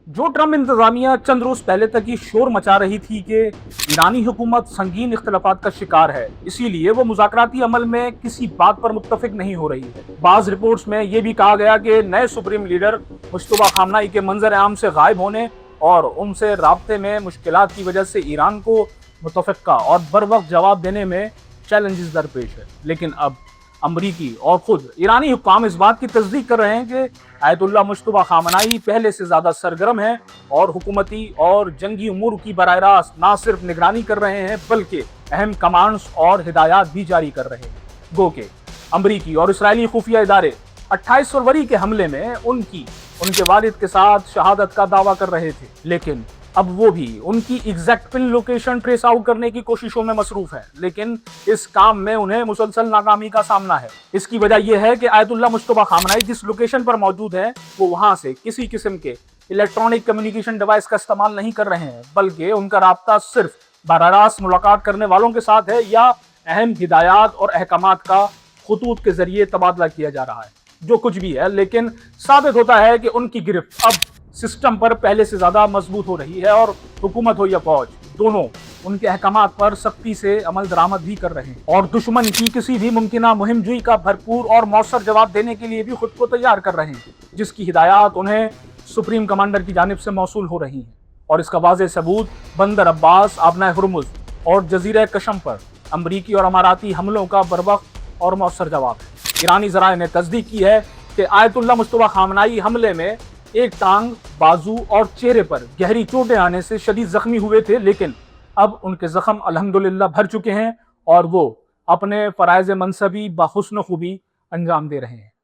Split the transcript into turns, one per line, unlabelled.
جو ट्रम्प इंतजामिया चंद रोज पहले तक ही शोर मचा रही थी कि ईरानी हुकूमत संगीन इख्तलाफात का शिकार है, इसीलिए वो मुज़ाकराती अमल में किसी बात पर मुत्तफिक नहीं हो रही है। बाज़ रिपोर्ट्स में ये भी कहा गया कि नए सुप्रीम लीडर मुश्तबा खामनाई के मंजर आम से गायब होने और उनसे राब्ते में मुश्किलात की वजह से ईरान को मुतफ़िक़ा और बर वक्त जवाब देने में चैलेंजेस दरपेश है। लेकिन अब अमरीकी और खुद ईरानी हुक्काम इस बात की तस्दीक कर रहे हैं कि आयतुल्लाह मुश्तबा खामनाई पहले से ज़्यादा सरगर्म है और हुकूमती और जंगी उमूर की बराह रास्त ना सिर्फ निगरानी कर रहे हैं बल्कि अहम कमांड्स और हिदायत भी जारी कर रहे हैं। गो के अमरीकी और इसराइली खुफिया इदारे 28 फरवरी के हमले में उनके वालिद के साथ शहादत का दावा कर रहे थे, लेकिन अब वो भी उनकी exact pin location trace out करने की कोशिशों में मसरूफ है। लेकिन इस काम में उन्हें मुसलसल नाकामी का सामना है। इसकी वजह यह है कि आयतुल्लाह मुश्तबा खामनाई जिस लोकेशन पर मौजूद है वो वहां से किसी किस्म के इलेक्ट्रॉनिक कम्युनिकेशन डिवाइस का इस्तेमाल नहीं कर रहे हैं, बल्कि उनका राब्ता सिर्फ बराह रास्त मुलाकात करने वालों के साथ है या अहम हिदायत और अहकामात का खतूत के जरिए तबादला किया जा रहा है। जो कुछ भी है, लेकिन साबित होता है कि उनकी गिरफ्त अब सिस्टम पर पहले से ज्यादा मजबूत हो रही है और हुकूमत हो या फौज, दोनों उनके अहकामात पर सख्ती से अमल दरामद भी कर रहे हैं और दुश्मन की किसी भी मुमकिना मुहिम जुई का भरपूर और मौसर जवाब देने के लिए भी खुद को तैयार कर रहे हैं, जिसकी हिदायत उन्हें सुप्रीम कमांडर की जानिब से मौसूल हो रही है। और इसका वाज़ेह सबूत बंदर अब्बास, आबना हुर्मुज़ और जजीरा कशम पर अमरीकी और अमाराती हमलों का बरवक्त और मौसर जवाब है। ईरानी ज़राए ने तस्दीक की है कि आयतुल्लाह मुश्तबा खामनाई हमले में एक टांग, बाजू और चेहरे पर गहरी चोटें आने से शदीद जख्मी हुए थे, लेकिन अब उनके जख्म अल्हम्दुलिल्लाह भर चुके हैं और वो अपने फराइज़ मनसबी बहुस्न खूबी अंजाम दे रहे हैं।